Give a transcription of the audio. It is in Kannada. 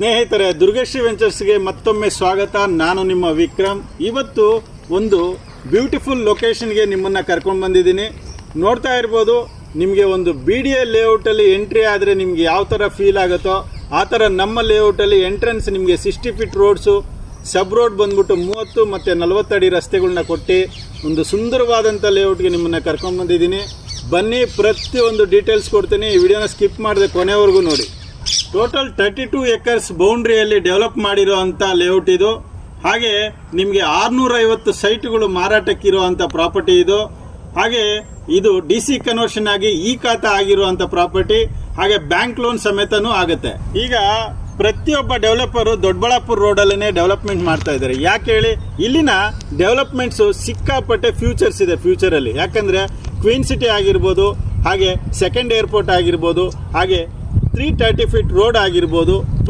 ಸ್ನೇಹಿತರೆ, ದುರ್ಗಶ್ರೀ ವೆಂಚರ್ಸ್ಗೆ ಮತ್ತೊಮ್ಮೆ ಸ್ವಾಗತ. ನಾನು ನಿಮ್ಮ ವಿಕ್ರಮ್. ಇವತ್ತು ಒಂದು ಬ್ಯೂಟಿಫುಲ್ ಲೊಕೇಶನ್ಗೆ ನಿಮ್ಮನ್ನು ಕರ್ಕೊಂಡು ಬಂದಿದ್ದೀನಿ. ನೋಡ್ತಾ ಇರ್ಬೋದು, ನಿಮಗೆ ಒಂದು BDA ಲೇಔಟಲ್ಲಿ ಎಂಟ್ರಿ ಆದರೆ ನಿಮಗೆ ಯಾವ ಥರ ಫೀಲ್ ಆಗುತ್ತೋ ಆ ಥರ ನಮ್ಮ ಲೇಔಟಲ್ಲಿ ಎಂಟ್ರೆನ್ಸ್ ನಿಮಗೆ 60 ಫೀಟ್ ರೋಡ್ಸು, ಸಬ್ ರೋಡ್ ಬಂದ್ಬಿಟ್ಟು 30 ಮತ್ತು 40 ಅಡಿ ರಸ್ತೆಗಳನ್ನ ಕೊಟ್ಟು ಒಂದು ಸುಂದರವಾದಂಥ ಲೇಔಟ್ಗೆ ನಿಮ್ಮನ್ನು ಕರ್ಕೊಂಡು ಬಂದಿದ್ದೀನಿ. ಬನ್ನಿ, ಪ್ರತಿಯೊಂದು ಡೀಟೇಲ್ಸ್ ಕೊಡ್ತೀನಿ. ಈ ವಿಡಿಯೋನ ಸ್ಕಿಪ್ ಮಾಡದೆ ಕೊನೆವರೆಗೂ ನೋಡಿ. ಟೋಟಲ್ 32 ಎಕರ್ಸ್ ಬೌಂಡ್ರಿಯಲ್ಲಿ ಡೆವಲಪ್ ಮಾಡಿರೋ ಅಂಥ ಲೇಔಟ್ ಇದು. ಹಾಗೆ ನಿಮಗೆ 650 ಸೈಟ್ಗಳು ಮಾರಾಟಕ್ಕಿರೋ ಅಂಥ ಪ್ರಾಪರ್ಟಿ ಇದು. ಹಾಗೆ ಇದು DC ಕನ್ವರ್ಷನ್ ಆಗಿ ಖಾತಾ ಆಗಿರುವಂಥ ಪ್ರಾಪರ್ಟಿ. ಹಾಗೆ ಬ್ಯಾಂಕ್ ಲೋನ್ ಸಮೇತನೂ ಆಗುತ್ತೆ. ಈಗ ಪ್ರತಿಯೊಬ್ಬ ಡೆವಲಪರು ದೊಡ್ಡಬಳ್ಳಾಪುರ ರೋಡಲ್ಲೇ ಡೆವಲಪ್ಮೆಂಟ್ ಮಾಡ್ತಾ ಇದ್ದಾರೆ. ಯಾಕೆ ಹೇಳಿ, ಇಲ್ಲಿನ ಡೆವಲಪ್ಮೆಂಟ್ಸು ಸಿಕ್ಕಾಪಟ್ಟೆ ಫ್ಯೂಚರ್ಸ್ ಇದೆ ಫ್ಯೂಚರಲ್ಲಿ. ಯಾಕಂದರೆ ಕ್ವೀನ್ ಸಿಟಿ ಆಗಿರ್ಬೋದು, ಹಾಗೆ ಸೆಕೆಂಡ್ ಏರ್ಪೋರ್ಟ್ ಆಗಿರ್ಬೋದು, ಹಾಗೆ 330 ಫೀಟ್ ರೋಡ್ ಆಗಿರ್ಬೋದು,